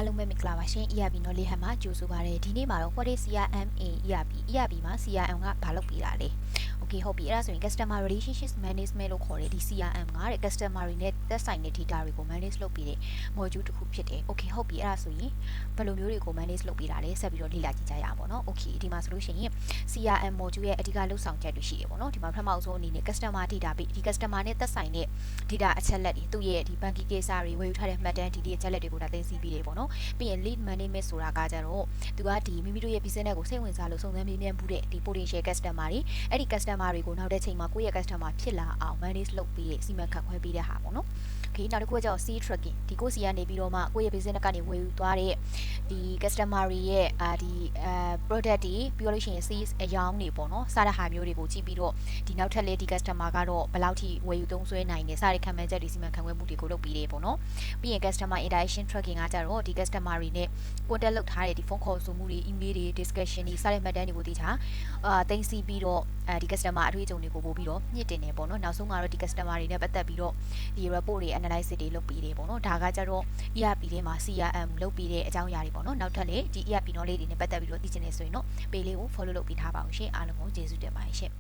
အားလုံးပဲမင်္ဂလာပါရှင် ERP နော်လေးဟမ်မှာကြိုဆိုပါရစေဒီနေ့မှာတော့ what is CRM in ERP မှာ CRM ကဘာလုပ်ပေးတာလဲ Okay ဟုတ်ပြီအဲ့ဒါဆိုရင် customer relationship management လို့ခေါ်တဲ့ဒီ CRM ကတဲ့ customer တွေနဲ့သက်ဆိုင်တဲ့ data တွေကို manage လုပ်ပေးတဲ့ module တစ်ခုဖြစ်တယ် Okay ဟုတ်ပြီအဲ့ဒါဆိုရင်ဘယ်လိုမျိုးတွေကို manage လုပ်ပေးတာလဲဆက်ပြီးတော့လေ့လာကြည့်ကြရအောင်ပေါ့နော် Okay ဒီမှာဆိုလို့ရှိရင် CRM module ရဲ့အဓိကလုပ်ဆောင်ချက်တွေရှိရပေါ့နော်ဒီမှာပထမဆုံးအနေနဲ့ customer data ပေးဒီ customer နဲ့သက်ဆိုင်တဲ့ data အချက်လက်တွေသူ့ရဲ့ဒီ banking ကိစ္စတွေဝယ်ယူထားတဲ့မှတ်တမ်းဒီအချက်လက်တွေကိုဒါသိသိပြီးတယ်ပေါ့နော်ပြီးရင် lead management ဆိုတာကကြတော့သူကဒီမိမိတို့ရဲ့ business ကိုစိတ်ဝင်စားလို့စုံစမ်းမေးမြန်းမှုတဲ့ဒီ potential customer တွေအဲ့ဒီ customer တွေကိုနောက်တဲ့ချိန်မှာကိုယ့်ရဲ့ customer ဖြစ်လာအောင် manage လုပ်ပြီးတဲ့စီမံခန့်ခွဲပြီးတဲ့ဟာပေါ့နော် Okay နောက်တစ်ခုကကျတော့ C tracking ဒီကိုစီကနေပြီးတော့မှကိုယ့်ရဲ့ business ကနေဝယ်ယူသွားတဲ့ဒီ customer တွေရဲ့ဒီ product တွေပြီးတော့လို့ရှိရင် sales အယောင်းတွေပေါ့နော်စတဲ့ဟာမျိုးတွေကိုကြည့်ပြီးတော့ဒီနောက်ထပ်လေဒီ customer ကတော့ဘယ်လောက်ထိဝယ်ယူသုံးစွဲနိုင်တယ်စတဲ့ခံမှန်းချက်တွေစီမံခန့်ခွဲမှုတွေကိုလုပ်ပြီးတယ်ပေါ့နော်ပြီးရင် customer interaction tracking ကကြတော့ဒီ customer တွေနဲ့ contact လုပ်ထားတဲ့ဒီဖုန်းခေါ်ဆိုမှုတွေ email တွေ discussion တွေစတဲ့မှတ်တမ်းတွေကိုသိချာသိသိပြီးတော့ဒီ customer အတွေ့အကြုံတွေကိုပို့ပြီးတော့ညှစ်တင်နေပေါ့နော်နောက်ဆုံးကတော့ဒီ customer တွေနဲ့ပတ်သက်ပြီးတော့ဒီ report တွေ analysis တွေလုပ်ပြီးတယ်ပေါ့နော်ဒါကကြတော့ ERP ထဲမှာ CRM လုပ်ပြီးတဲ့အကြောင်းအရာတွေပေါ့နော်နောက်ထပ်လေဒီ ERP နော်လေးတွေနဲ့ပတ်သက်ပြီးတော့သိချင်နေဆိုရင်တော့ page လေးကို follow လုပ်ပေးထားပါအောင်ရှင်အားလုံးကိုကျေးဇူးတင်ပါတယ်ရှင်